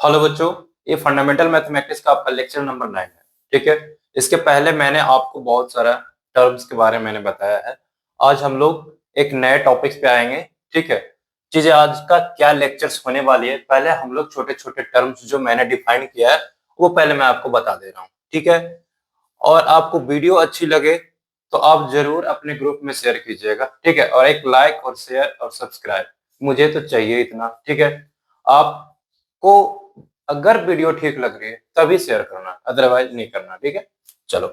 Hello बच्चों, ये fundamental mathematics का आपका लेक्चर नंबर 9 है। ठीक है। इसके पहले मैंने आपको बहुत सारा टर्म्स के बारे में मैंने बताया है। आज हम लोग एक नए टॉपिक्स पे आएंगे। ठीक है। चीजें आज का क्या लेक्चर्स होने वाली है, पहले हम लोग छोटे छोटे टर्म्स जो मैंने डिफाइन किया है वो पहले मैं आपको बता दे रहा हूँ। ठीक है। और आपको वीडियो अच्छी लगे तो आप जरूर अपने ग्रुप में शेयर कीजिएगा। ठीक है। और एक लाइक और शेयर और सब्सक्राइब मुझे तो चाहिए इतना। ठीक है। आपको अगर वीडियो ठीक लग रही है तभी शेयर करना, अदरवाइज नहीं करना। ठीक है। चलो,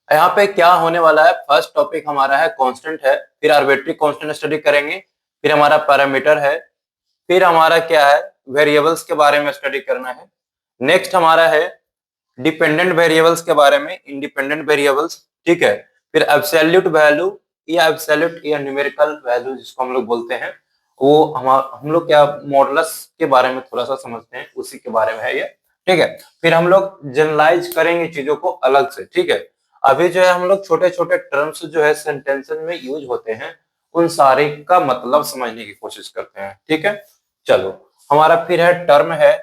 यहाँ पे क्या होने वाला है, फर्स्ट टॉपिक हमारा है कांस्टेंट है, फिर आर्बिट्री कांस्टेंट स्टडी करेंगे, फिर हमारा पैरामीटर है, फिर हमारा क्या है, वेरिएबल्स के बारे में स्टडी करना है। नेक्स्ट हमारा है डिपेंडेंट वेरिएबल्स के बारे में, इंडिपेंडेंट वेरिएबल्स। ठीक है। फिर एब्सोल्यूट वैल्यू या एब्सोल्यूट या न्यूमेरिकल वैल्यू जिसको हम लोग बोलते हैं, वो हम लोग क्या मॉडुलस के बारे में थोड़ा सा समझते हैं, उसी के बारे में है ये। ठीक है। फिर हम लोग जनरलाइज करेंगे चीजों को अलग से। ठीक है। अभी जो है हम लोग छोटे छोटे टर्म्स जो है सेंटेंसेस में यूज होते हैं, उन सारे का मतलब समझने की कोशिश करते हैं। ठीक है। चलो, हमारा फिर है टर्म है,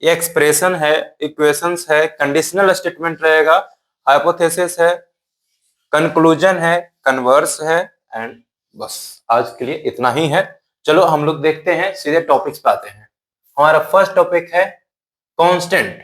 ये एक्सप्रेशन है, इक्वेशंस है, कंडीशनल स्टेटमेंट रहेगा, हाइपोथेसिस है, कंक्लूजन है, कन्वर्स है, एंड बस आज के लिए इतना ही है। चलो हम लोग देखते हैं, सीधे टॉपिक्स पे आते हैं। हमारा फर्स्ट टॉपिक है कांस्टेंट।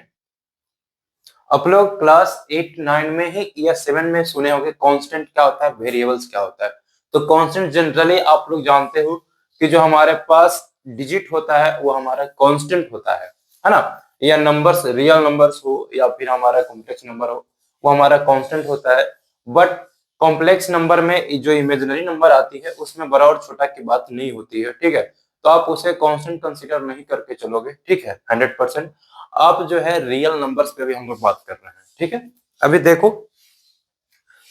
आप लोग क्लास 8 9 में ही या 7 में सुने होंगे कांस्टेंट क्या होता है, वेरिएबल्स क्या होता है। तो कांस्टेंट जनरली आप लोग जानते हो कि जो हमारे पास डिजिट होता है वो हमारा कांस्टेंट होता है ना। या नंबर्स, रियल नंबर्स हो या फिर हमारा कॉम्प्लेक्स नंबर हो, वो हमारा कांस्टेंट होता है। बट कॉम्प्लेक्स नंबर में जो इमेजिनरी नंबर आती है उसमें बड़ा और छोटा की बात नहीं होती है। ठीक है। तो आप उसे कांस्टेंट कंसीडर नहीं करके चलोगे। ठीक है, 100%। आप जो है रियल नंबर्स पे भी हम लोग बात कर रहे हैं। ठीक है। अभी देखो,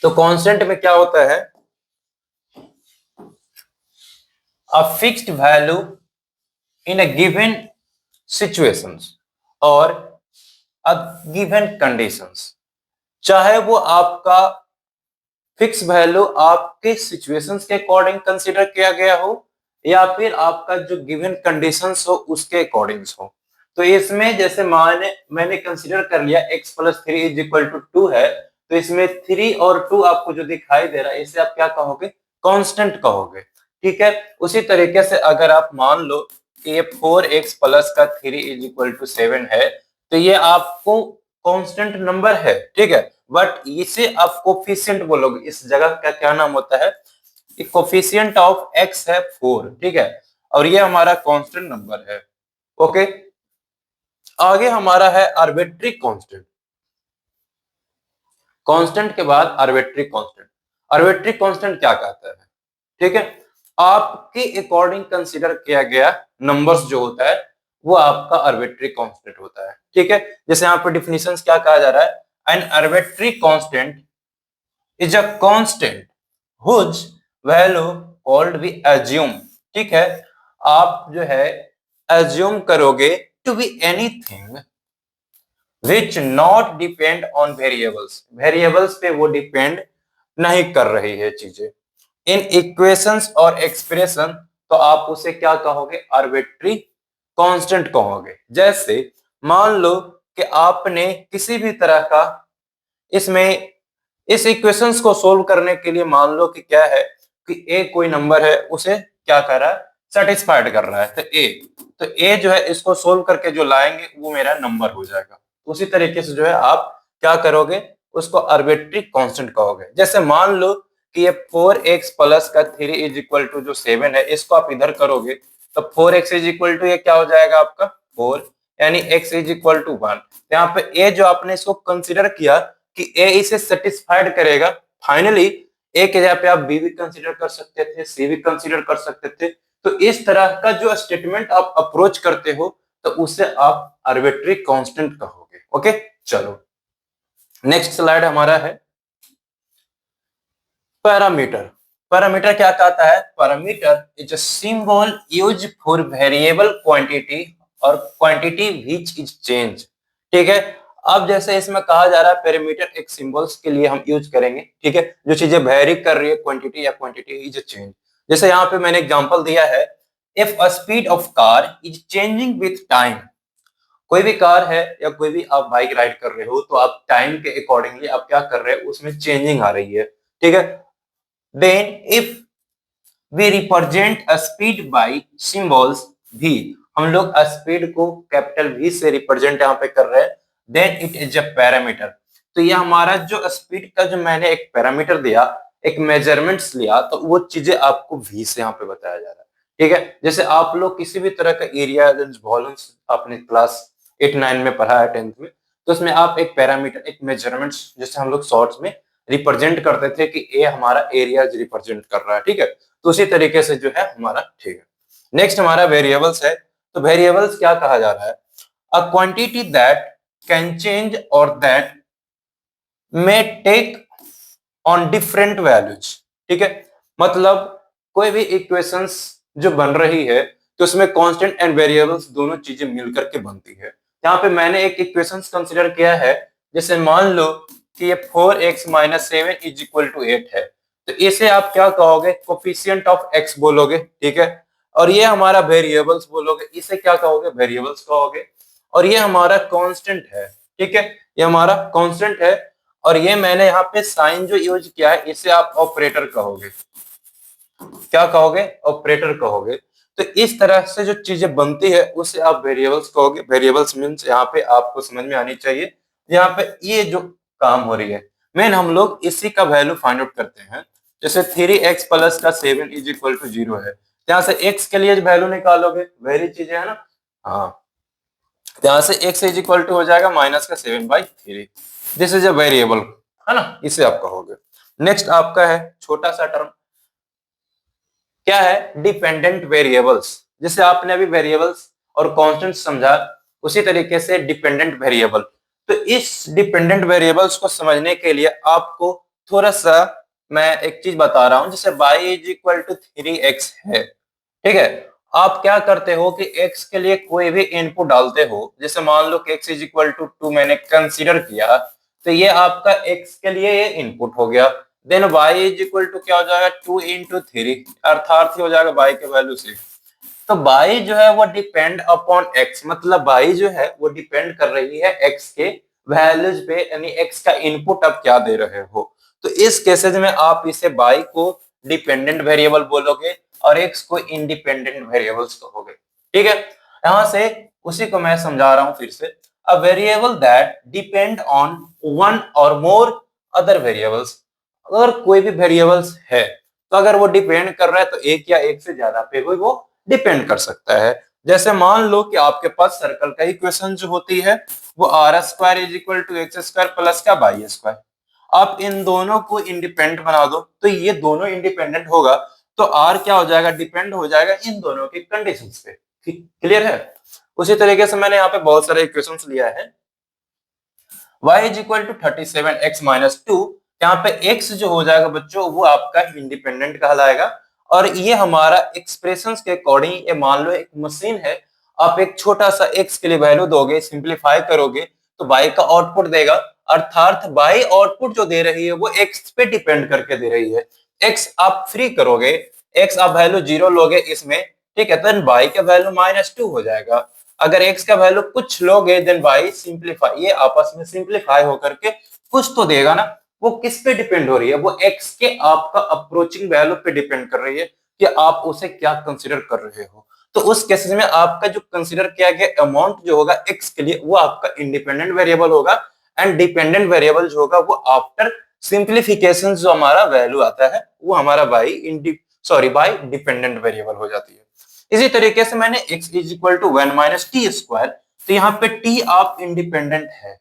तो कांस्टेंट में क्या होता है, a fixed value in a given situations और अ गिवन कंडीशंस। चाहे वो आपका फिक्स वैल्यू आपके सिचुएशंस के अकॉर्डिंग कंसीडर किया गया हो या फिर आपका जो गिवन कंडीशंस हो उसके अकॉर्डिंग हो। तो इसमें जैसे मैंने कंसीडर कर लिया x plus three is equal to 2 है, तो इसमें 3 और 2 आपको जो दिखाई दे रहा है इसे आप क्या कहोगे, कांस्टेंट कहोगे। ठीक है। उसी तरीके से अगर आप मान लो कि ये 4x प्लस का 3 इज इक्वल टू 7 है, तो ये आपको कांस्टेंट नंबर है। ठीक है। बट इसे आप कोफिशिएंट बोलोगे, इस जगह का क्या नाम होता है, कोफिशिएंट ऑफ x है 4। ठीक है। और ये हमारा कांस्टेंट नंबर है। ओके। आगे हमारा है आर्बिट्री कांस्टेंट। कांस्टेंट के बाद आर्बिट्री कांस्टेंट। आर्बिट्री कांस्टेंट क्या कहता है, ठीक है, आपके अकॉर्डिंग कंसीडर किया गया नंबर्स जो होता है वो आपका आर्बिट्री कांस्टेंट होता है। ठीक है। जैसे यहाँ पे डिफिनेशंस क्या कहा जा रहा है, an arbitrary constant is a constant whose value could be assume. ठीक है। आप जो है एज्यूम करोगे to be anything which not depend on variables, variables पे वो डिपेंड नहीं कर रही है चीजें। इन इक्वेशंस और एक्सप्रेशन, तो आप उसे क्या कहोगे, आर्बिट्री कांस्टेंट कहोगे। जैसे मान लो कि आपने किसी भी तरह का इसमें इस इक्वेशंस को सोल्व करने के लिए मान लो कि क्या है कि ए कोई नंबर है, उसे क्या कर रहा है, सेटिस्फाइड कर रहा है। तो ए जो है इसको सोल्व करके जो लाएंगे वो मेरा नंबर हो जाएगा। उसी तरीके से जो है आप क्या करोगे, उसको आर्बिट्री कांस्टेंट कहोगे। जैसे मान लो कि ये 4x प्लस का 3 इज इक्वल टू जो 7 है, इसको आप इधर करोगे तो 4x इज इक्वल टू ये क्या हो जाएगा आपका 4, यानी x इज इक्वल टू 1। यहाँ पे a जो आपने इसको कंसिडर किया कि a इसे सेटिस्फाइड करेगा, फाइनली a के जगह पे आप b भी कंसिडर कर सकते थे, c भी कंसिडर कर सकते थे। तो इस तरह का जो स्टेटमेंट आप अप्रोच करते हो तो उसे आप आर्बिट्री कांस्टेंट कहोगे। ओके। चलो, नेक्स्ट स्लाइड हमारा है पैरामीटर। पैरामीटर क्या कहता है, parameter is a symbol use for variable quantity और क्वांटिटी व्हिच इज चेंज। ठीक है। अब जैसे इसमें कहा जा रहा है पैरामीटर एक सिंबल्स के लिए हम यूज करेंगे। ठीक है। जो चीजें वेरी कर रही है क्वांटिटी या क्वांटिटी इज चेंज। जैसे यहाँ पे मैंने एग्जांपल दिया है if a speed of car is changing with time, कोई भी कार है या कोई भी आप बाइक राइड कर रहे हो तो आप टाइम के अकॉर्डिंगली आप क्या कर रहे हो, उसमें चेंजिंग आ रही है, ठीक है। Then if we represent a speed by symbols v, हम लोग स्पीड को कैपिटल V से रिप्रेजेंट यहाँ पे कर रहे हैं, then it is a parameter. तो ये हमारा जो स्पीड का जो मैंने एक पैरामीटर दिया, एक मेजरमेंट्स लिया, तो वो चीजें आपको V से यहाँ पे बताया जा रहा है, ठीक है। जैसे आप लोग किसी भी तरह का एरिया वॉल्यूम्स आपने क्लास 8-9 में पढ़ा है 10th में, तो उसमें आप एक पैरामीटर एक मेजरमेंट्स जैसे हम लोग शॉर्ट्स में रिप्रेजेंट करते थे कि ए हमारा एरिया रिप्रेजेंट कर रहा है, ठीक है। तो उसी तरीके से जो है हमारा, ठीक है। नेक्स्ट हमारा वेरिएबल्स है। तो वेरिएबल्स क्या कहा जा रहा है, a quantity that can change और that may take on different values, ठीक है। मतलब कोई भी इक्वेशंस जो बन रही है तो उसमें कांस्टेंट एंड वेरिएबल्स दोनों चीजें मिलकर के बनती है। यहाँ पे मैंने एक इक्वेशंस कंसीडर किया है, जैसे मान लो कि ये 4x - 7 इज इक्वल टू 8 है, तो इसे आप क्या कहोगे, कोफिशिएंट ऑफ x बोलोगे, ठीक है। और ये हमारा वेरिएबल्स बोलोगे, इसे क्या कहोगे, वेरिएबल्स कहोगे। और ये हमारा कांस्टेंट है, ठीक है, ये हमारा कांस्टेंट है। और ये मैंने यहाँ पे साइन जो यूज किया है, इसे आप ऑपरेटर कहोगे, क्या कहोगे, ऑपरेटर कहोगे। तो इस तरह से जो चीजें बनती है उसे आप वेरिएबल्स कहोगे। वेरिएबल्स मींस यहाँ पे आपको समझ में आनी चाहिए, यहाँ पे ये जो काम हो रही है मेन हम लोग इसी का वैल्यू फाइंड आउट करते हैं। जैसे 3x प्लस का 7 इज इक्वल टू 0 है, यहाँ से x के लिए वैल्यू निकालोगे, वही चीजें है ना, हाँ। यहाँ से x इज इक्वल टू हो जाएगा -7/3, दिस इज अ वेरिएबल, है ना, इसे आप कहोगे। नेक्स्ट आपका है छोटा सा टर्म, क्या है, डिपेंडेंट वेरिएबल्स। जैसे आपने अभी वेरिएबल्स और कांस्टेंट समझा, उसी तरीके से डिपेंडेंट वेरिएबल। तो इस डिपेंडेंट वेरिएबल्स को समझने के लिए आपको थोड़ा सा मैं एक चीज बता रहा हूं, जैसे y is equal to 3x है, ठीक है। आप क्या करते हो कि x के लिए कोई भी इनपुट डालते हो, जैसे मान लो कि x इज इक्वल टू 2 मैंने कंसीडर किया, तो ये आपका x के लिए ये इनपुट हो गया। Then y is equal to क्या हो जाएगा, 2 इंटू 3, अर्थात हो जाएगा y के वैल्यू से। तो y जो है वो डिपेंड अपॉन x, मतलब y जो है वो डिपेंड कर रही है x के वैल्यूज पे, यानी x का इनपुट आप क्या दे रहे हो। तो इस केसेस में आप इसे y को डिपेंडेंट वेरिएबल बोलोगे और x को इंडिपेंडेंट वेरिएबल्स कहोगे, ठीक है। यहां से उसी को मैं समझा रहा हूं फिर से, a variable that depend on one और मोर अदर वेरिएबल्स। अगर कोई भी वेरिएबल्स है तो अगर वो डिपेंड कर रहा है तो एक या एक से ज्यादा पे कोई वो डिपेंड कर सकता है। जैसे मान लो कि आपके पास सर्कल का इक्वेशन जो होती है वो r² is equal to x² plus का y²। आप इन दोनों को इंडिपेंडेंट बना दो तो ये दोनों इंडिपेंडेंट होगा, तो r क्या हो जाएगा, डिपेंड हो जाएगा इन दोनों की कंडीशंस पे। क्लियर है। उसी तरीके से मैंने यहाँ पे बहुत सारे इक्वेशंस लिया है। y is equal to 37x-2, यहाँ पे x जो हो जाएगा बच्चों वो आपका इंडिपेंडेंट कहलाएगा। और ये हमारा एक्सप्रेशंस के अकॉर्डिंग, ये मान लो एक मशीन है, आप एक छोटा सा x के लिए वैल्यू दोगे, सिंपलीफाई करोगे तो y का आउटपुट देगा, अर्थात y आउटपुट जो दे रही है वो x पे डिपेंड करके दे रही है। x आप फ्री करोगे, x आप वैल्यू 0 लोगे इसमें, ठीक है, तो y का वैल्यू -2 हो जाएगा। अगर x का वैल्यू कुछ लोगे देन y सिंपलीफाई, ये आपस में सिंपलीफाई होकर के कुछ तो देगा ना। वो किस पे डिपेंड हो रही है, वो x के आपका अप्रोचिंग वैल्यू पे डिपेंड कर रही है कि आप उसे क्या कंसीडर कर रहे हो। तो उस केस में आपका जो कंसीडर किया गया अमाउंट जो होगा x के लिए वो आपका इंडिपेंडेंट वेरिएबल होगा, एंड डिपेंडेंट वेरिएबल जो होगा वो आफ्टर सिंप्लीफिकेशन जो हमारा वैल्यू आता है वो हमारा y डिपेंडेंट वेरिएबल हो जाती है। इसी तरीके से मैंने x is equal to 1 minus t square, तो यहाँ पे t आप इंडिपेंडेंट है,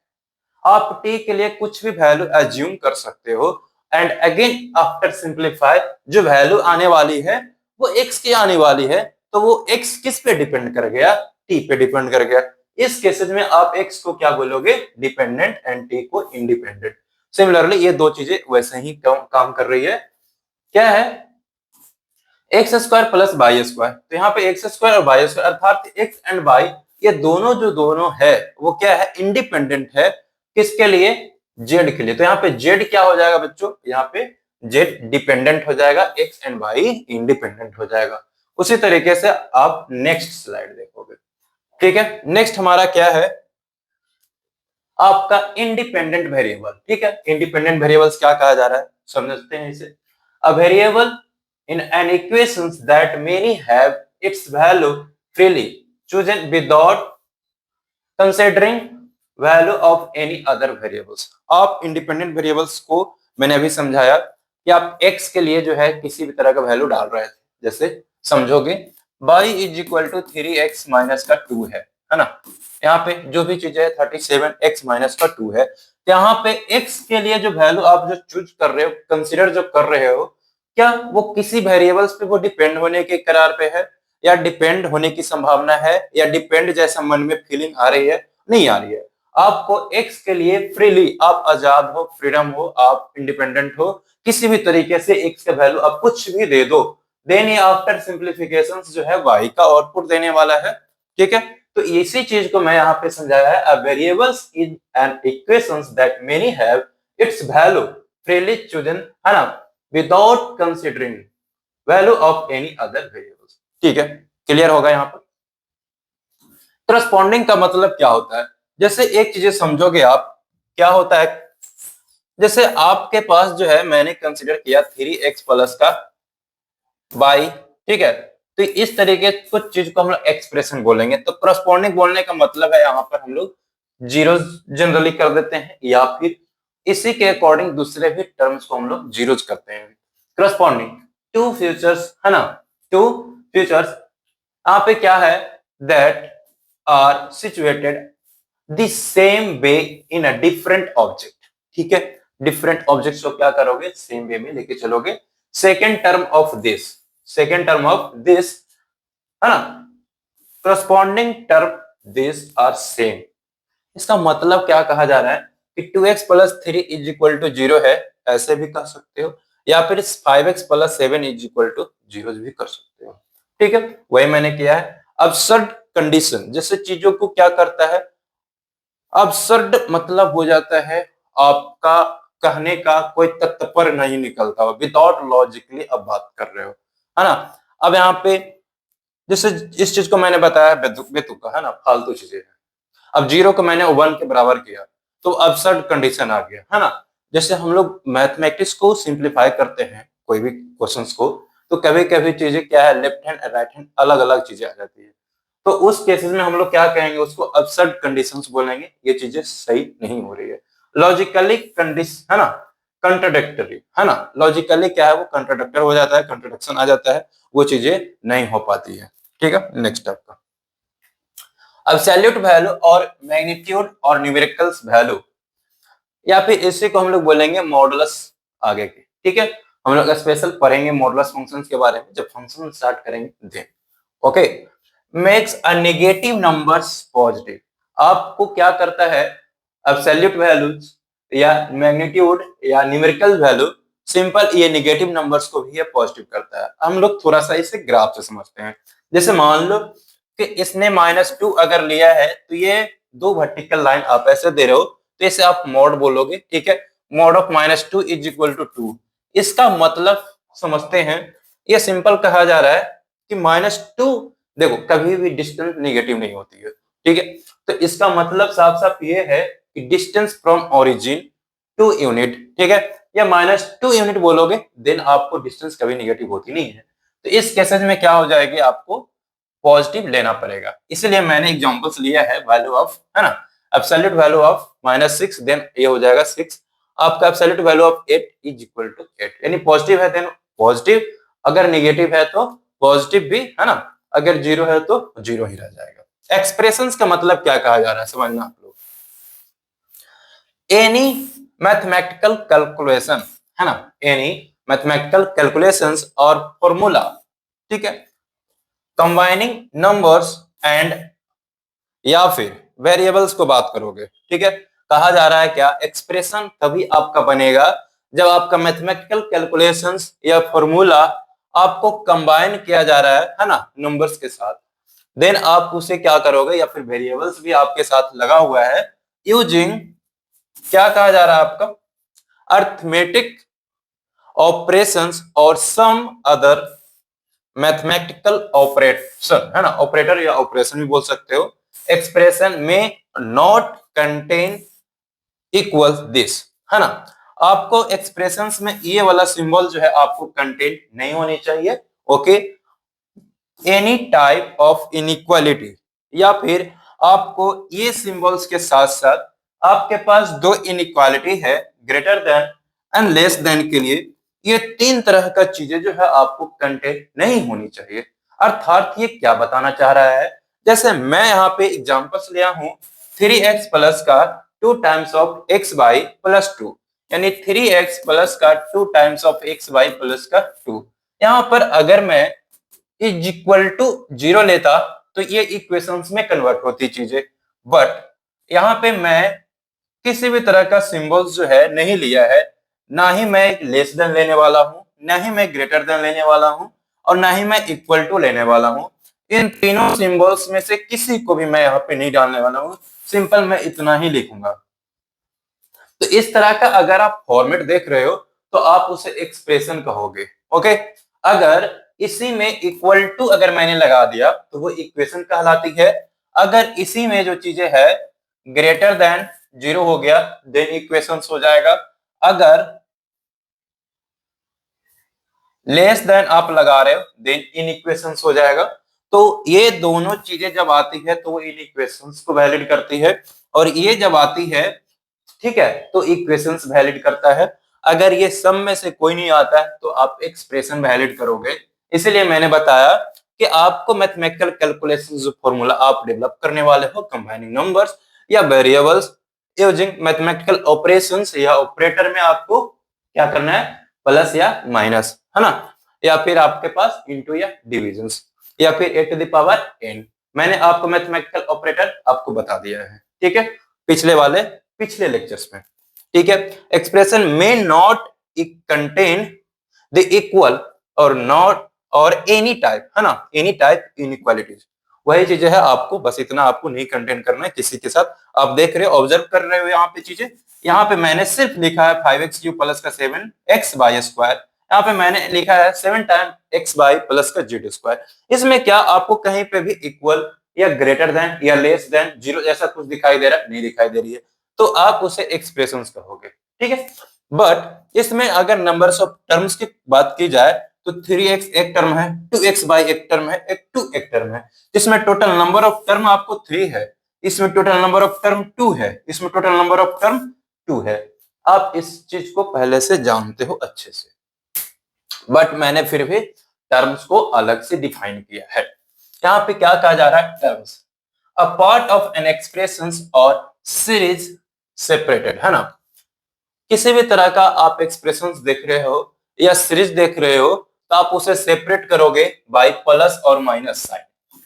आप t के लिए कुछ भी वैल्यू एज्यूम कर सकते हो, एंड अगेन आफ्टर सिंप्लीफाई जो वैल्यू आने वाली है वो x की आने वाली है, तो वो x किस पे डिपेंड कर गया, t पे डिपेंड कर गया। इस केसेस में आप x को क्या बोलोगे, डिपेंडेंट, एंड t को इंडिपेंडेंट। सिमिलरली ये दो चीजें वैसे ही काम कर रही है, क्या है, x² प्लस y²। तो यहाँ पे x² और y² अर्थात x एंड y ये दोनों जो दोनों है वो क्या है, इंडिपेंडेंट है, किसके लिए, z के लिए। तो यहाँ पे z क्या हो जाएगा बच्चों, यहाँ पे z डिपेंडेंट हो जाएगा, x एंड y इंडिपेंडेंट हो जाएगा। उसी तरीके से आप नेक्स्ट स्लाइड देखोगे। ठीक है, नेक्स्ट हमारा क्या है, आपका इंडिपेंडेंट वेरिएबल। ठीक है, इंडिपेंडेंट वेरिएबल्स क्या कहा जा रहा है, समझते हैं इसे। A variable in an equations that many have its value freely chosen without considering value of any other variables. आप इंडिपेंडेंट वेरिएबल्स को मैंने अभी समझाया कि आप x के लिए जो है किसी भी तरह का वैल्यू डाल रहे थे, जैसे समझोगे y is equal to 3x minus का 2 है ना। यहाँ पे जो भी चीज है 37x माइनस का 2 है, यहाँ पे x के लिए जो वैल्यू आप जो चूज कर रहे हो, कंसिडर जो कर रहे हो, क्या वो किसी वेरिएबल्स पे वो डिपेंड होने के करार पे है, या डिपेंड होने की संभावना है, या डिपेंड जैसा मन में फीलिंग आ रही है, नहीं आ रही है। आपको x के लिए फ्रीली, आप आजाद हो, फ्रीडम हो, आप इंडिपेंडेंट हो, किसी भी तरीके से x का वैल्यू आप कुछ भी दे दो, देन ये आफ्टर सिंप्लीफिकेशन जो है y का आउटपुट देने वाला है। ठीक है, तो इसी चीज को मैं यहाँ पे समझाया है। A variables in an equations that many have its value freely chosen, है ना, without considering value of any other variables. ठीक है, क्लियर होगा यहाँ पर। करस्पॉन्डिंग का मतलब क्या होता है, जैसे एक चीज समझोगे आप, क्या होता है, जैसे आपके पास जो है मैंने कंसीडर किया 3x प्लस का y। ठीक है, तो इस तरीके कुछ चीज को हम लोग एक्सप्रेशन बोलेंगे। तो करस्पॉन्डिंग बोलने का मतलब है यहाँ पर हम लोग जीरो जनरली कर देते हैं, या फिर इसी के अकॉर्डिंग दूसरे भी टर्म्स को हम लोग जीरोज करते हैं। करस्पॉन्डिंग टू फ्यूचर्स, है ना, टू फ्यूचर्स यहाँ पे क्या है, that are situated the same way in a different object. ठीक है, डिफरेंट ऑब्जेक्ट्स को क्या करोगे, सेम वे में लेके चलोगे। Second term of this, second term of this, है ना, corresponding term this are same. इसका मतलब क्या कहा जा रहा है कि 2x plus 3 is equal to 0 है, ऐसे भी कह सकते हो, या फिर 5x plus 7 is equal to 0 भी कर सकते हो। ठीक है, वही मैंने किया है। अबसर्ड कंडीशन जैसे चीजों को क्या करता है, अबसर्ड मतलब हो जाता है आपका कहने का कोई तत्पर नहीं निकलता हो, विदाउट लॉजिकली अब बात कर रहे हो, है ना। अब यहाँ पे जैसे इस चीज को मैंने बताया बेतुका, है ना, फालतू चीजें हैं। अब 0 को मैंने 1 के बराबर किया तो अबसर्ड कंडीशन आ गया, है ना। जैसे हम लोग मैथमेटिक्स को सिंप्लीफाई करते हैं कोई भी क्वेश्चंस को, तो कभी कभी चीजें क्या है, लेफ्ट हैंड राइट हैंड अलग अलग चीजें आ जाती है। तो उस केसेस में हम लोग क्या कहेंगे, उसको अबसर्ड कंडीशंस बोलेंगे, ये चीजें सही नहीं हो रही है। लॉजिकली कंडीशन, है ना, कंट्राडिक्टरी, है ना, लॉजिकली क्या है, वो कंट्राडिक्टर हो जाता है, कंट्राडिक्शन आ जाता है, वो चीजें नहीं हो पाती है। ठीक है, नेक्स्ट आपका एब्सोल्यूट वैल्यू और मैग्नीट्यूड और न्यूमेरिकल्स वैल्यू, या फिर इसी को हम लोग बोलेंगे मॉडुलस आगे के। ठीक है, हम लोग स्पेशल पढ़ेंगे मॉडुलस फंक्शंस के बारे में जब फंक्शन स्टार्ट करेंगे then. Okay, makes a negative numbers positive. आपको क्या करता है, एब्सोल्यूट वैल्यूज या मैग्नीट्यूड या न्यूमेरिकल वैल्यू, सिंपल ये नेगेटिव नंबर्स को भी ये पॉजिटिव करता है। हम लोग थोड़ा सा इसे ग्राफ से समझते हैं। जैसे मान लो कि इसने -2 अगर लिया है, तो ये दो वर्टिकल लाइन आप ऐसे दे रहे हो, तो इसे आप मॉड बोलोगे। ठीक है, mod of -2 is equal to 2। इसका मतलब समझते हैं, ये सिंपल कहा जा रहा है कि -2, देखो कभी भी डिस्टेंस नेगेटिव नहीं होती है। ठीक है, तो इसका मतलब साफ साफ ये है कि distance from origin to unit, ठीक है, या -2 यूनिट बोलोगे, देन आपको डिस्टेंस कभी नेगेटिव होती नहीं है। तो इस केसेस में क्या हो जाएगी, आपको पॉजिटिव लेना पड़ेगा। इसलिए मैंने एग्जांपल्स लिया है वैल्यू ऑफ, है ना, एब्सोल्यूट वैल्यू ऑफ -6, देन ये हो जाएगा 6। आपका absolute value of 8 is equal to 8, यानी पॉजिटिव है देन पॉजिटिव, अगर नेगेटिव है तो पॉजिटिव भी, है ना, अगर जीरो है तो जीरो ही रह जाएगा। एक्सप्रेशंस का मतलब क्या कहा जा रहा है, समझना आप लोग। एनी मैथमेटिकल कैलकुलेशन, है ना, एनी मैथमेटिकल कैलकुलेशंस और फॉर्मूला, ठीक है, कंबाइनिंग नंबर्स एंड, या फिर वेरिएबल्स को बात करोगे। ठीक है, कहा जा रहा है क्या, एक्सप्रेशन तभी आपका बनेगा जब आपका मैथमेटिकल कैलकुलेशंस या फॉर्मूला आपको कंबाइन किया जा रहा है ना, नंबर्स के साथ। देन आप उसे क्या करोगे, या फिर वेरिएबल्स भी आपके साथ लगा हुआ है, यूजिंग, क्या कहा जा रहा है आपका, अर्थमेटिक ऑपरेशंस और सम अदर मैथमेटिकल ऑपरेशन है ना, ऑपरेटर या ऑपरेशन भी बोल सकते हो, एक्सप्रेशन में नॉट कंटेन इक्वल दिस है ना। आपको एक्सप्रेशंस में ये वाला सिंबल जो है आपको कंटेन नहीं होनी चाहिए। Okay, any type of inequality, या फिर आपको ये सिंबल्स के साथ साथ आपके पास दो इनइक्वालिटी है, greater than and less than के लिए, ये तीन तरह का चीजें जो है आपको कंटेन नहीं होनी चाहिए। अर्थात ये क्या बताना चाह रहा है, जैसे मैं यहाँ पे एग्जांपल्स लिया हूं 3x प्लस का 2 times of x by plus 2, यानी 3x प्लस का 2 times of x by plus का 2। यहाँ पर अगर मैं इज इक्वल टू 0 लेता तो ये इक्वेशंस में कन्वर्ट होती चीजें, बट यहाँ पे मैं किसी भी तरह का सिंबल्स जो है नहीं लिया है, ना ही मैं लेस देन लेने वाला हूँ, ना ही मैं ग्रेटर देन लेने वाला हूँ, और ना ही मैं इक्वल टू लेने वाला हूँ। इन तीनों सिंबल्स में से किसी को भी मैं यहाँ पे नहीं डालने वाला हूँ, सिंपल मैं इतना ही लिखूंगा। तो इस तरह का अगर आप फॉर्मेट देख रहे हो तो आप उसे एक्सप्रेशन कहोगे। ओके, अगर इसी में इक्वल टू अगर मैंने लगा दिया तो वो इक्वेशन कहलाती है। अगर इसी में जो चीजें है ग्रेटर देन 0 हो गया देन इक्वेशन हो जाएगा। अगर लेस देन आप लगा रहे हो देन इन इक्वेशंस हो जाएगा। तो ये दोनों चीजें जब आती है तो वो इन इक्वेशंस को वैलिड करती है, और ये जब आती है, ठीक है, तो इक्वेशंस वैलिड करता है। अगर ये सम में से कोई नहीं आता है तो आप एक्सप्रेशन वैलिड करोगे। इसलिए मैंने बताया कि आपको मैथमेटिकल कैलकुलेशन जो फॉर्मूला आप डेवलप करने वाले हो कंबाइनिंग नंबर्स या वेरिएबल्स यूजिंग मैथमेटिकल ऑपरेशंस या ऑपरेटर में आपको क्या करना है, प्लस या माइनस है ना, या फिर आपके पास इंटू या डिविजन्स या फिर ए टू द पावर n। मैंने आपको मैथमेटिकल ऑपरेटर आपको बता दिया है, ठीक है, पिछले लेक्चर्स में। ठीक है, एक्सप्रेशन में नॉट कंटेन द इक्वल और नॉट और एनी टाइप है ना, एनी टाइप इनइक्वालिटीज, वही चीजें है, आपको बस इतना आपको नहीं कंटेन करना है किसी के साथ। आप देख रहे हो, ऑब्जर्व कर रहे हो यहाँ पे चीजें, यहाँ पे मैंने सिर्फ लिखा है 5x क्यूब प्लस का 7x बाई स्क्वायर, यहाँ पे मैंने लिखा है 7 टाइम x बाई प्लस का जेड स्क्वायर। इसमें क्या आपको कहीं पे भी इक्वल या ग्रेटर देन या लेस देन 0 ऐसा कुछ दिखाई दे रहा है? नहीं दिखाई दे रही है, तो आप उसे एक्सप्रेशंस कहोगे। ठीक है, बट इसमें अगर नंबर्स ऑफ टर्म्स की बात की जाए तो 3x एक टर्म है, 2x बाई एक टर्म है, एक 2 एक टर्म है, जिसमें टोटल नंबर ऑफ टर्म आपको 3 है, इसमें टोटल नंबर ऑफ टर्म 2 है, इसमें टोटल नंबर ऑफ टर्म 2 है। आप इस चीज को पहले से जानते हो अच्छे से, बट मैंने फिर भी टर्म्स को अलग से डिफाइन किया है। यहाँ पे क्या कहा जा रहा है, terms a part of an expression और सीरीज सेपरेटेड है ना। किसी भी तरह का आप एक्सप्रेशंस देख रहे हो या सीरीज देख रहे हो तो आप उसे सेपरेट करोगे बाय प्लस और माइनस साइन।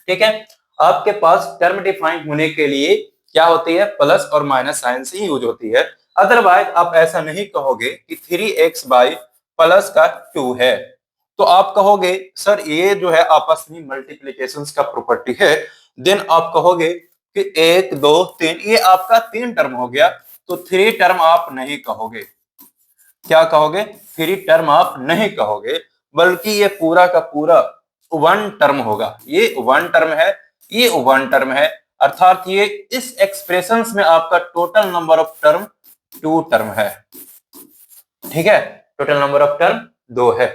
ठीक है, आपके पास टर्म डिफाइन होने के लिए क्या होती है, प्लस और माइनस साइन से ही यूज होती है। अदरवाइज आप ऐसा नहीं कहोगे कि 3x बाई प्लस का 2 है, तो आप कहोगे सर ये जो है आपस में मल्टीप्लीकेशन का प्रॉपर्टी है। देन आप कहोगे कि 1 2 3 ये आपका 3 टर्म हो गया, तो 3 टर्म आप नहीं कहोगे। क्या कहोगे, 3 टर्म आप नहीं कहोगे, बल्कि ये पूरा का पूरा 1 टर्म होगा। ये 1 टर्म है, ये 1 टर्म है, अर्थात ये इस एक्सप्रेशंस में आपका total number of term 2 term है। ठीक है, टोटल नंबर ऑफ टर्म 2 है।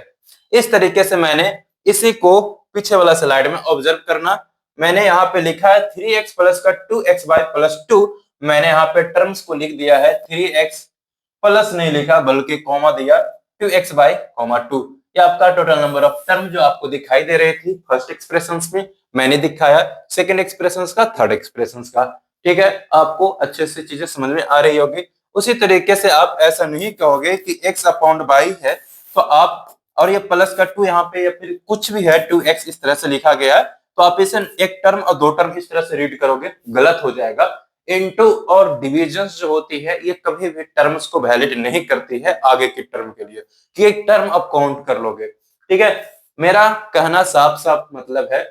इस तरीके से मैंने इसी को पीछे वाला स्लाइड में ऑब्जर्व करना, मैंने यहाँ पे लिखा है 3x प्लस का 2x बाई प्लस 2, मैंने यहाँ पे टर्म्स को लिख दिया है 3x प्लस नहीं लिखा बल्कि कॉमा दिया 2x बाई कॉमा 2। ये आपका टोटल नंबर ऑफ टर्म जो आपको दिखाई दे रही थी फर्स्ट एक्सप्रेशंस में मैंने दिखाया, सेकंड एक्सप्रेशंस का, थर्ड एक्सप्रेशंस का। ठीक है, आपको अच्छे से चीजें समझ में आ रही होगी। उसी तरीके से आप ऐसा नहीं कहोगे कि x अपॉन बाई है तो आप, और ये प्लस का 2 यहाँ पे या फिर कुछ भी है 2x इस तरह से लिखा गया है, तो आप इसे एक टर्म और दो टर्म इस तरह से रीड करोगे, गलत हो जाएगा। इनटू और डिविजन्स जो होती है ये कभी भी टर्म्स को वैलिड नहीं करती है आगे के टर्म के लिए कि एक टर्म आप काउंट कर लोगे। ठीक है, मेरा कहना साफ साफ मतलब है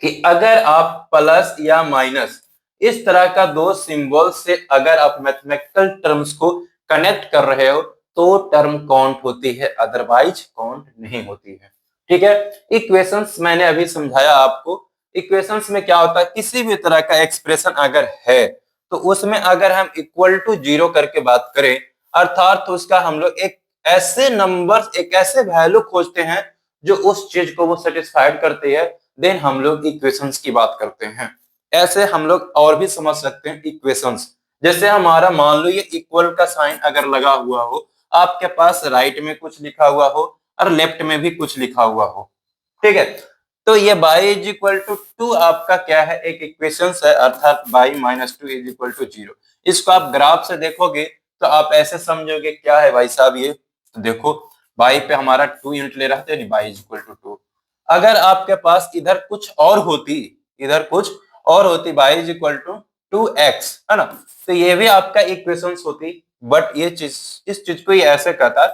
कि अगर आप प्लस या माइनस इस तरह का दो सिंबल से अगर आप मैथमेटिकल टर्म्स को कनेक्ट कर रहे हो तो टर्म काउंट होती है, अदरवाइज काउंट नहीं होती है। ठीक है। इक्वेशंस मैंने अभी समझाया आपको। इक्वेशंस में क्या होता है, किसी भी तरह का एक्सप्रेशन अगर है तो उसमें अगर हम इक्वल टू जीरो करके बात करें, अर्थात तो उसका हम लोग एक ऐसे नंबर, एक ऐसे वैल्यू खोजते हैं जो उस चीज को वो सेटिस्फाइड करती है, देन हम लोग इक्वेशंस की बात करते हैं। ऐसे हम लोग और भी समझ सकते हैं इक्वेशंस। जैसे हमारा मान लो ये इक्वल का साइन अगर लगा हुआ हो, आपके पास राइट में कुछ लिखा हुआ हो और लेफ्ट में भी कुछ लिखा हुआ हो, ठीक है, तो ये y is equal to two आपका क्या है, एक इक्वेशन है, अर्थात y minus two is equal to zero. इसको आप ग्राफ से देखोगे तो आप ऐसे समझोगे क्या है भाई साहब ये, तो देखो y पे हमारा 2 यूनिट ले रहा था, यानी y is equal to two. अगर आपके पास इधर कुछ और होती, इधर कुछ और होती, y is equal to 2x, है ना, तो ये भी आपका इक्वेशन होती। बट ये चीज, इस चीज को ये ऐसे कहता,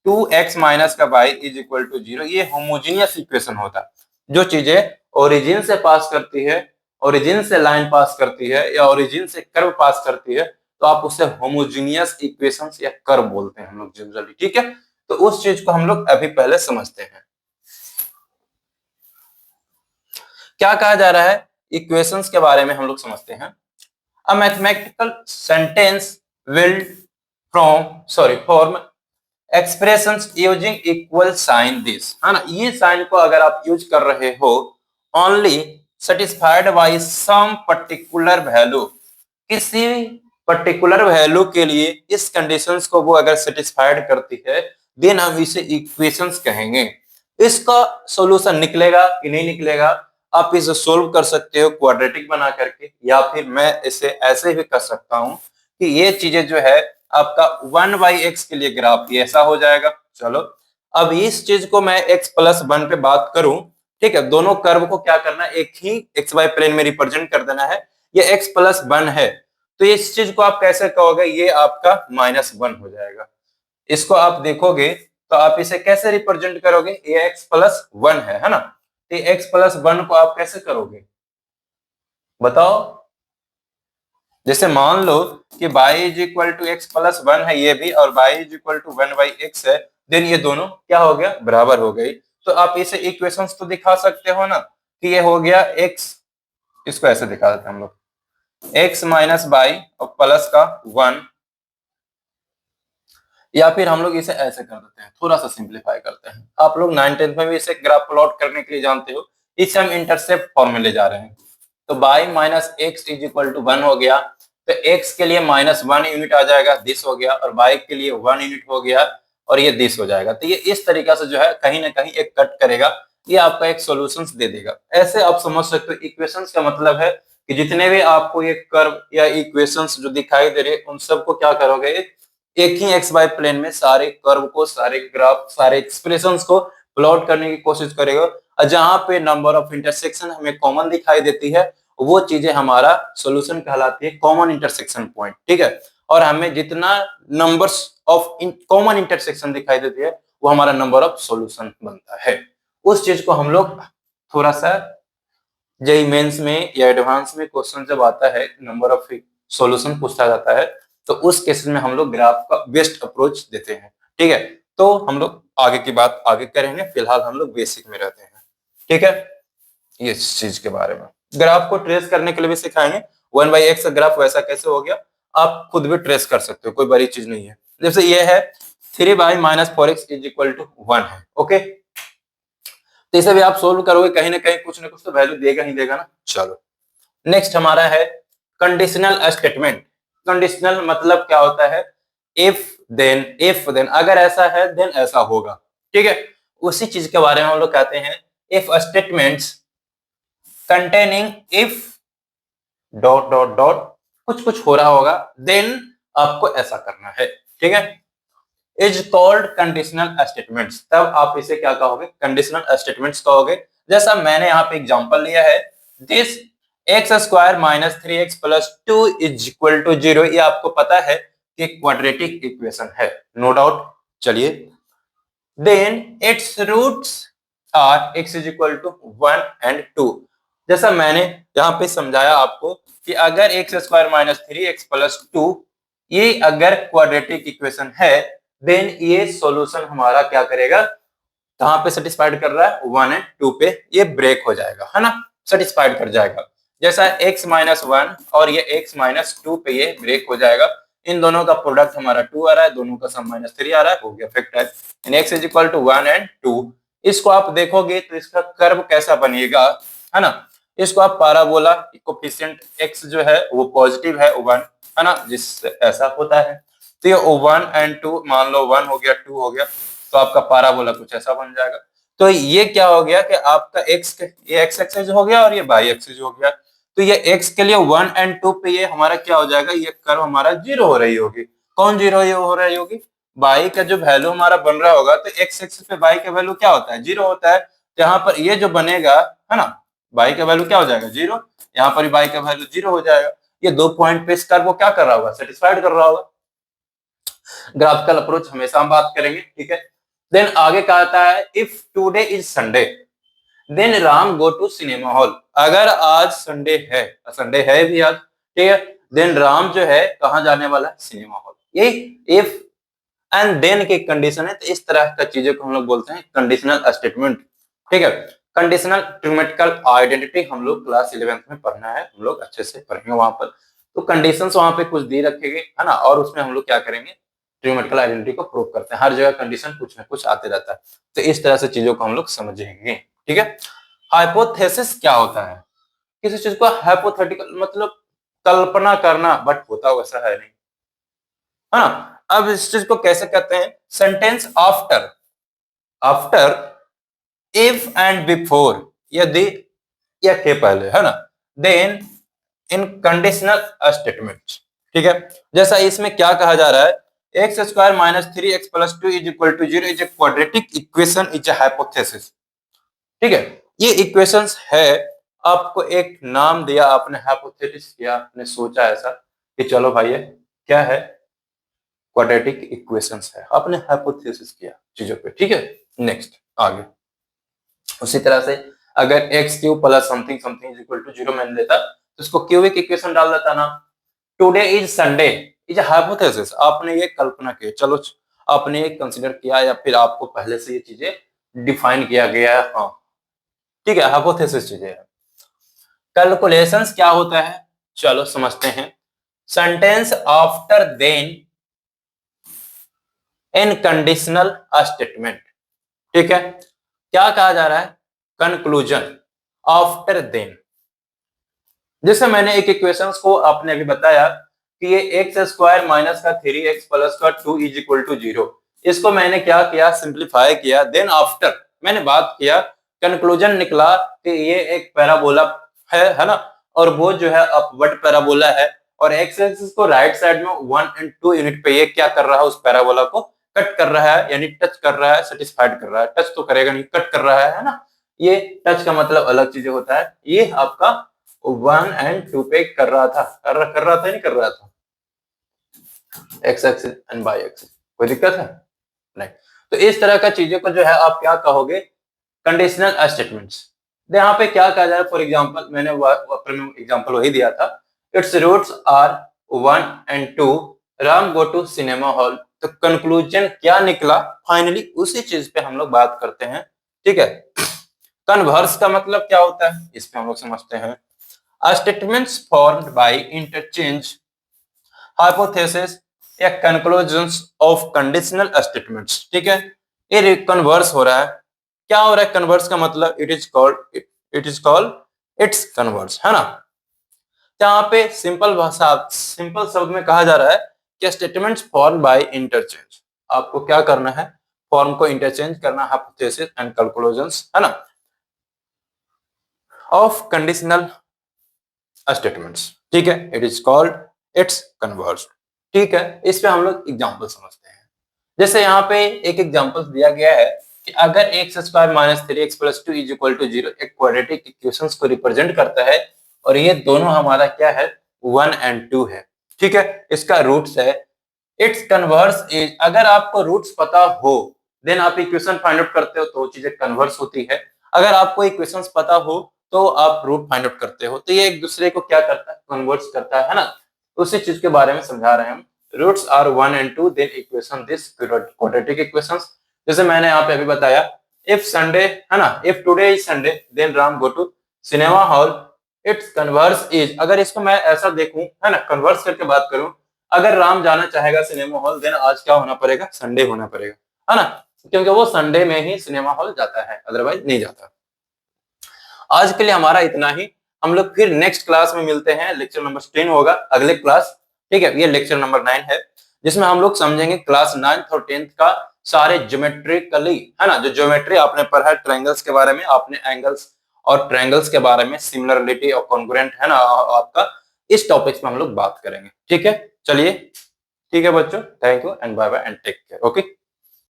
2x माइनस का y is equal to zero, ये होमोजीनियस इक्वेशन होता। जो चीजें ओरिजिन से पास करती है, ओरिजिन से लाइन पास करती है या ओरिजिन से कर्व पास करती है, तो आप उसे होमोजीनियस इक्वेशंस या कर्व बोलते हैं हम लोग जनरली, ठीक है। तो उस चीज को हम लोग अभी पहले समझते हैं। क्या कहा जा रहा है, इक्वेशंस के बारे में हम लोग समझते हैं। A mathematical sentence will form expressions using equal sign this, है ना, ये साइन को अगर आप यूज कर रहे हो only satisfied by some particular value, किसी पर्टिकुलर वैल्यू के लिए इस कंडीशंस को वो अगर सेटिस्फाइड करती है, देन हम इसे इक्वेशंस कहेंगे। इसका सॉल्यूशन निकलेगा कि नहीं निकलेगा, आप इसे सोल्व कर सकते हो क्वाड्रेटिक बना करके, या फिर मैं इसे ऐसे भी कर सकता हूं कि ये चीजें जो है आपका 1/x के लिए ग्राफ ये ऐसा हो जाएगा। चलो अब इस चीज को मैं x प्लस 1 पे बात करूं, ठीक है, दोनों कर्व को क्या करना है, एक ही एक्स वाई प्लेन में रिप्रेजेंट कर देना है। ये x प्लस 1 है, तो इस चीज को आप कैसे कहोगे, ये आपका -1 हो जाएगा। इसको आप देखोगे तो आप इसे कैसे रिप्रेजेंट करोगे, ये x प्लस 1 है ना, तो x प्लस 1 को आप कैसे करोगे बताओ। जैसे मान लो कि y is equal to x plus 1 है ये भी, और y is equal to 1/x है, देन ये दोनों क्या हो गया, बराबर हो गई। तो आप इसे इक्वेशंस तो दिखा सकते हो ना कि ये हो गया x, इसको ऐसे दिखा देते हैं हम लोग, x माइनस बाई और प्लस का 1, या फिर हम लोग इसे ऐसे कर देते हैं, थोड़ा सा सिंप्लीफाई करते हैं। आप लोग 9th में भी इसे ग्राफ प्लॉट करने के लिए जानते हो, इसे हम इंटरसेप्ट फॉर्म में ले जा रहे हैं। तो y minus x is equal to 1 हो गया, तो x के लिए -1 यूनिट आ जाएगा, दिस हो गया, और y के लिए 1 यूनिट हो गया, और ये दिस हो जाएगा। तो ये इस तरीके से जो है कहीं ना कहीं एक कट करेगा, ये आपका एक सॉल्यूशंस दे देगा। ऐसे आप समझ सकते हो, इक्वेशंस का मतलब है कि जितने भी आपको ये कर्व या इक्वेशंस जो दिखाई दे रहे हैं, उन सबको क्या करोगे, एक ही एक्स वाई प्लेन में सारे कर्व को, सारे ग्राफ, सारे एक्सप्रेशंस को प्लॉट करने की कोशिश करेगा, और जहां पे नंबर ऑफ इंटरसेक्शन हमें कॉमन दिखाई देती है, वो चीजें हमारा सॉल्यूशन कहलाती है, कॉमन इंटरसेक्शन पॉइंट, ठीक है। और हमें जितना नंबर्स ऑफ कॉमन इंटरसेक्शन दिखाई देती है, वो हमारा नंबर ऑफ सॉल्यूशन बनता है। उस चीज को हम लोग थोड़ा सा जेई मेंस में या एडवांस में क्वेश्चन जब आता है, नंबर ऑफ सॉल्यूशन पूछा जाता है, तो उस केस में हम लोग ग्राफ का बेस्ट अप्रोच देते हैं, ठीक है। तो हम लोग आगे की बात आगे करेंगे, फिलहाल हम लोग बेसिक में रहते हैं, ठीक है। ये चीज के बारे में ग्राफ को ट्रेस करने के लिए भी सिखाएंगे, 1/x का ग्राफ वैसा कैसे हो गया, आप खुद भी ट्रेस कर सकते हो, कोई बड़ी चीज नहीं है। जैसे ये है 3/-4x इज इक्वल टू 1 है, ओके, तो इसे भी आप सोल्व करोगे, कहीं ना कुछ तो वैल्यू देगा ही देगा ना। चलो नेक्स्ट हमारा है कंडीशनल स्टेटमेंट। कंडीशनल मतलब क्या होता है, इफ देन अगर ऐसा है देन ऐसा होगा, ठीक है। उसी चीज के बारे में हम लोग कहते हैं if statements containing if dot dot dot, कुछ कुछ हो रहा होगा, देन आपको ऐसा करना है, ठीक है, इज कॉल्ड कंडीशनल स्टेटमेंट्स। तब आप इसे क्या कहोगे, कंडीशनल स्टेटमेंट्स कहोगे। जैसा मैंने यहाँ पे एग्जांपल लिया है, this x square minus 3x plus 2 is equal to 0, ये आपको पता है कि क्वाड्रेटिक इक्वेशन है, नो डाउट। चलिए, then its roots are x is equal to 1 and 2। जैसा मैंने यहाँ पे समझाया आपको कि अगर x square minus 3x plus 2 ये अगर क्वाड्रेटिक इक्वेशन है, देन ये सॉल्यूशन हमारा क्या करेगा, कहाँ पे सेटिस्फाइड कर रहा है, 1 एंड 2 पे ये ब्रेक हो जाएगा, है ना, सेटिस्फाइड कर जाएगा। जैसा x माइनस 1 और ये x माइनस 2 पे ये ब्रेक हो जाएगा। इन दोनों का प्रोडक्ट हमारा 2 आ रहा है, दोनों का सम माइनस 3 आ रहा है, हो गया factor. x is equal to 1 and 2। इसको आप देखोगे तो इसका कर्व कैसा बनेगा, है ना, इसको आप पाराबोला कोफिशिएंट x जो है वो पॉजिटिव है 1, है ना, जिससे ऐसा होता है। तो ये 1 एंड 2 मान लो 1 हो गया 2 हो गया, तो आपका पाराबोला कुछ ऐसा बन जाएगा। तो ये क्या हो गया कि आपका ये x एक्सिस हो गया और ये y एक्सिस हो गया। तो ये x के लिए 1 एंड 2 पे ये हमारा क्या हो जाएगा, ये कर्व हमारा जीरो हो रही होगी। कौन जीरो हो रही होगी, y का जो वैल्यू हमारा बन रहा होगा, तो x एक्सिस पे y का वैल्यू क्या होता है, जीरो होता है। तो यहाँ पर ये जो बनेगा, है ना, y का वैल्यू क्या हो जाएगा, जीरो। यहाँ पर y का वैल्यू जीरो हो जाएगा। ये 2 पॉइंट पे इस कर्व को क्या कर रहा होगा, सेटिस्फाइड कर रहा होगा। ग्राफिकल अप्रोच हमेशा हम बात करेंगे, ठीक है। देन आगे क्या आता है, if today is Sunday then Ram go to cinema hall. अगर आज संडे है भी आज, ठीक है, देन राम जो है कहाँ जाने वाला है, सिनेमा हॉल। ये इफ एंड देन की कंडीशन है। तो इस तरह का चीजों को हम लोग बोलते हैं कंडीशनल स्टेटमेंट, ठीक है। कंडीशनल ट्रिमेटिकल आइडेंटिटी हम लोग क्लास 11th में पढ़ना है, हम लोग अच्छे से पढ़ेंगे वहां पर। तो कंडीशंस वहां पे कुछ दे रखेंगे, है ना, और उसमें हम लोग क्या करेंगे, ट्रिमेटिकल आइडेंटिटी को प्रूव करते हैं। हर जगह कंडीशन कुछ ना कुछ आते रहता है। तो इस तरह से चीजों को हम लोग समझेंगे, ठीक है। हाइपोथेसिस क्या होता है, किसी चीज को हाइपोथेटिकल मतलब कल्पना करना, बट होता वैसा है नहीं, है ना। अब इस चीज को कैसे कहते हैं, sentence after after if and before, यदि या के पहले, है ना, देन इन कंडीशनल स्टेटमेंट, ठीक है। जैसा इसमें क्या कहा जा रहा है, x square minus 3x plus 2 is equal to 0 is a quadratic equation is a hypothesis, ठीक है। ये इक्वेशंस है, आपको एक नाम दिया, आपने हाइपोथेसिस किया, आपने सोचा ऐसा कि चलो भाई ये क्या है, क्वाड्रेटिक इक्वेशंस है, आपने हाइपोथेसिस किया चीजों पे, ठीक है। नेक्स्ट आगे उसी तरह से अगर x cube plus something something is equal to 0 मैंने लेता तो उसको क्यूबिक इक्वेशन डाल देता ना। Today is Sunday is hypothesis, आपने ये कल्पना की, चलो आपने ये कंसीडर किया या फिर आपको पहले से ये चीजें डिफाइन किया गया है, हाँ ठीक है, हाइपोथेसिस चीजें है। कैलकुलेशंस क्या होता है, चलो समझते हैं। Sentence after then in conditional statement, ठीक है। क्या कहा जा रहा है, कंक्लूजन आफ्टर देन। जैसे मैंने एक इक्वेशंस को आपने अभी बताया कि ये एक्स स्क्वायर माइनस का 3x प्लस का 2 इज इक्वल टू 0, इसको मैंने क्या किया, सिंप्लीफाई किया। देन आफ्टर मैंने बात किया, कंक्लूजन निकला कि ये एक पैराबोला है ना, और वो जो है अपवर्ड पैराबोला है, और एक्स एक्सिस को राइट साइड में 1 एंड 2 यूनिट पे ये क्या कर रहा है, उस पैराबोला को कट कर रहा है, यानी टच कर रहा है, सेटिस्फाइड कर रहा है। टच तो करेगा नहीं, कट कर रहा है ना। ये टच का मतलब अलग चीजें होता है, ये आपका 1 एंड 2 पे कर रहा था, कर रहा था नहीं कर रहा था, x axis and y axis, कोई दिक्कत है नहीं। तो इस तरह का चीजों को जो है आप क्या कहोगे, कंडीशनल स्टेटमेंट्स। यहाँ पे क्या कहा जाए, फॉर एग्जांपल मैंने एग्जांपल वही दिया था, its roots are 1 and 2, Ram go to cinema hall. तो कंक्लूजन क्या निकला, फाइनली उसी चीज पे हम लोग बात करते हैं, ठीक है। कन्वर्स का मतलब क्या होता है, इस पे हम लोग समझते हैं। Statements formed by interchange, hypothesis या conclusions of conditional statements, ठीक है। ये कन्वर्स हो रहा है, क्या हो रहा है, कन्वर्स का मतलब it is called its converse, है ना। यहाँ पे सिंपल भाषा, सिंपल शब्द में कहा जा रहा है कि स्टेटमेंट्स फॉर्म बाय इंटरचेंज, आपको क्या करना है, फॉर्म को इंटरचेंज करना, हाइपोथेसिस एंड कंक्लूजन्स, है ना, ऑफ कंडीशनल स्टेटमेंट्स, ठीक है। It is called its converse, ठीक है। इस पे हम लोग एग्जांपल समझते हैं। जैसे यहाँ पे एक एग्जांपल दिया गया है कि अगर x square minus 3x plus 2 is equal to 0 एक क्वाड्रेटिक इक्वेशंस को रिप्रेजेंट करता है, और ये दोनों हमारा क्या है, 1 एंड 2 है, ठीक है। इसका रूट्स है, इट्स कन्वर्स इज, अगर आपको रूट्स पता हो देन आप इक्वेशन फाइंड आउट करते हो तो वो चीजें कन्वर्स होती है। अगर आपको इक्वेशंस पता हो तो आप रूट फाइंड आउट करते हो, तो ये एक दूसरे को क्या करता है, कन्वर्स करता है ना। उसी चीज के बारे में समझा रहे हैं हम। Roots are 1 and 2 then equation this quadratic equations. जैसे मैंने यहाँ पे अभी बताया, इफ संडे है ना, if today is Sunday then Ram go to cinema hall, its converse is, अगर इसको मैं ऐसा देखूं है ना, कन्वर्स करके बात करूं, अगर राम जाना चाहेगा सिनेमा हॉल देन आज क्या होना पड़ेगा, संडे होना पड़ेगा, है ना, क्योंकि वो संडे में ही सिनेमा हॉल जाता है, अदरवाइज नहीं जाता। आज के लिए हमारा इतना ही, हम लोग फिर नेक्स्ट क्लास में मिलते हैं, लेक्चर नंबर 10 होगा अगले क्लास, ठीक है। ये लेक्चर नंबर 9 है, जिसमें हम लोग समझेंगे क्लास 9th और 10th का सारे ज्योमेट्रिकली, है ना, जो ज्योमेट्री आपने पढ़ा है ट्रायंगल्स के बारे में, आपने एंगल्स और ट्रायंगल्स के बारे में, सिमिलरिटी और कॉन्ग्रुएंट, है ना, आपका इस टॉपिक्स में हम लोग बात करेंगे, ठीक है। चलिए ठीक है बच्चों, thank you and bye bye and take care, okay.